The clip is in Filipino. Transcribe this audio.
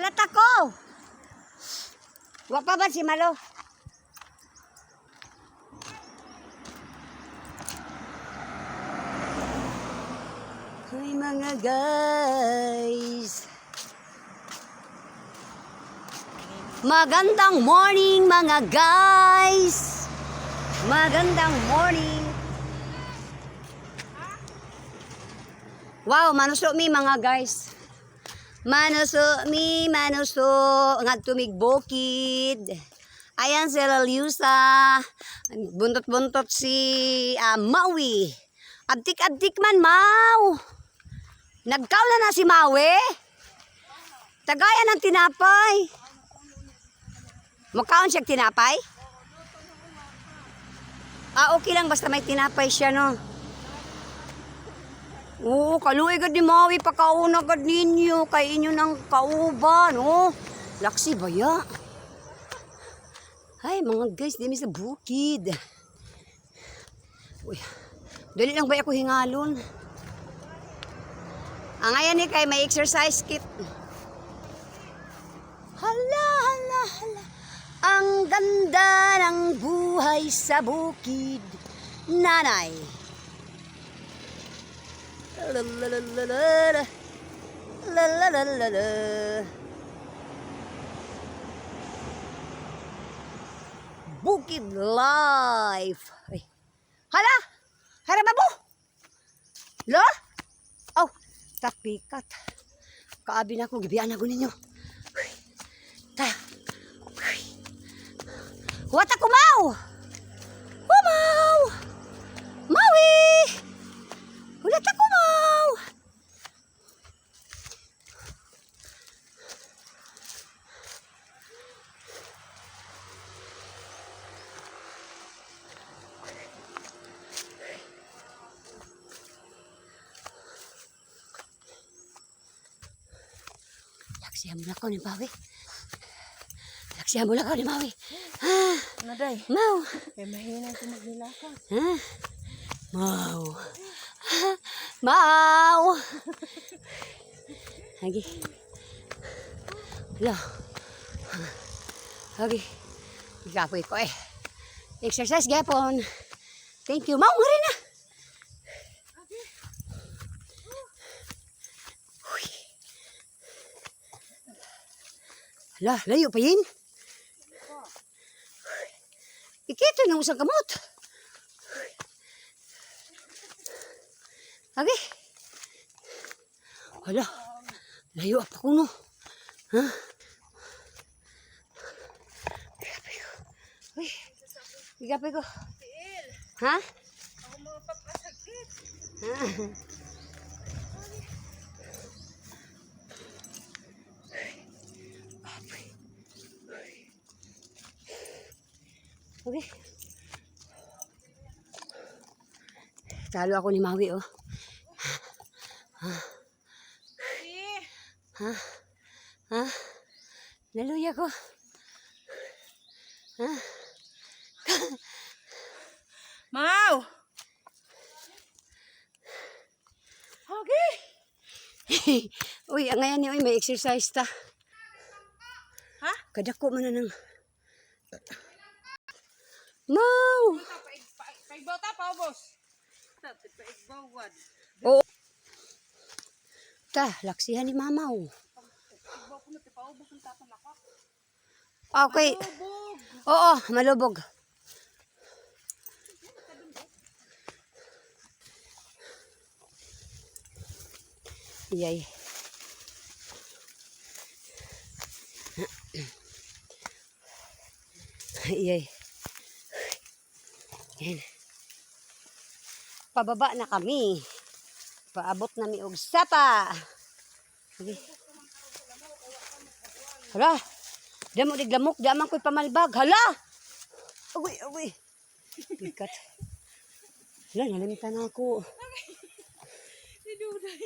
Ulat ako. Wa pa ba si Malo? Hi mga guys. Magandang morning mga guys. Magandang morning. Wow, manuso mi mga guys. Manuso ngadto mig bukid. Ayan si Laliusa. Buntot-buntot si Maui. Abtik-abtik man, Mau. Nagkaula na si Maui. Tagayan ng tinapay. Makaon siya tinapay? Okay lang basta may tinapay siya, no? Oo, kaluoy gad ni Maui pakauna gad ninyo kay inyo ng kauban, oh. Laksi baya. Ay, mga guys, di mi sa bukid. Uy, dali lang ba ako hingalon? Ang ayan ni kay may exercise kit. Hala, hala, hala. Ang ganda ng buhay sa bukid, nanay. La la la la la la la la la la. Bukid life. Ay. Hala! Hara babo! Lo? Oh, tapikat. Kaabi na ko, gibian ako ninyo. Ta. Wata ko, Mau! Mau! Maui! Ulat ako, Mau! Laksihan mo na ko ni Maui. Laksihan mo na ko ni Maui. Naday. Mau! Mahina ko magnilakaw. Mau! Mau! Lagi. Lo. Lagi. Ikapoy ko eh. Exercise gapon. Thank you. Mau nga rin na. Hala, layo pa yun. Ikito ng usang kamot. Lagi. Hala, layo pa ko no. Ha? Igapay ko. Uy, igapay ko. Ha? Ako mga papasakit. Ha? Okay. Talo ako ni Maui, oh. Ha? Ha? Ha? Naluya ko. Ha? Mau! Okay. Uy, ang ngayon ni may exercise ta. Ha? Kadako man na ng... Mau! Paigbaw ta, paubos. Paigbawad. Oo. Ta, laksihan ni Mamaw. Paigbaw ko na, paubos ang tatan ako. Okay. Malubog. Oo, malubog. Yay. Yay. Yan. Pababa na kami. Paabot na mi og sapa. Sige. Hala. Damo diglamok, daman ko'y pamalbag. Hala. Agoy, agoy. Bigat. Hala, nalimitan ako. Si Duday.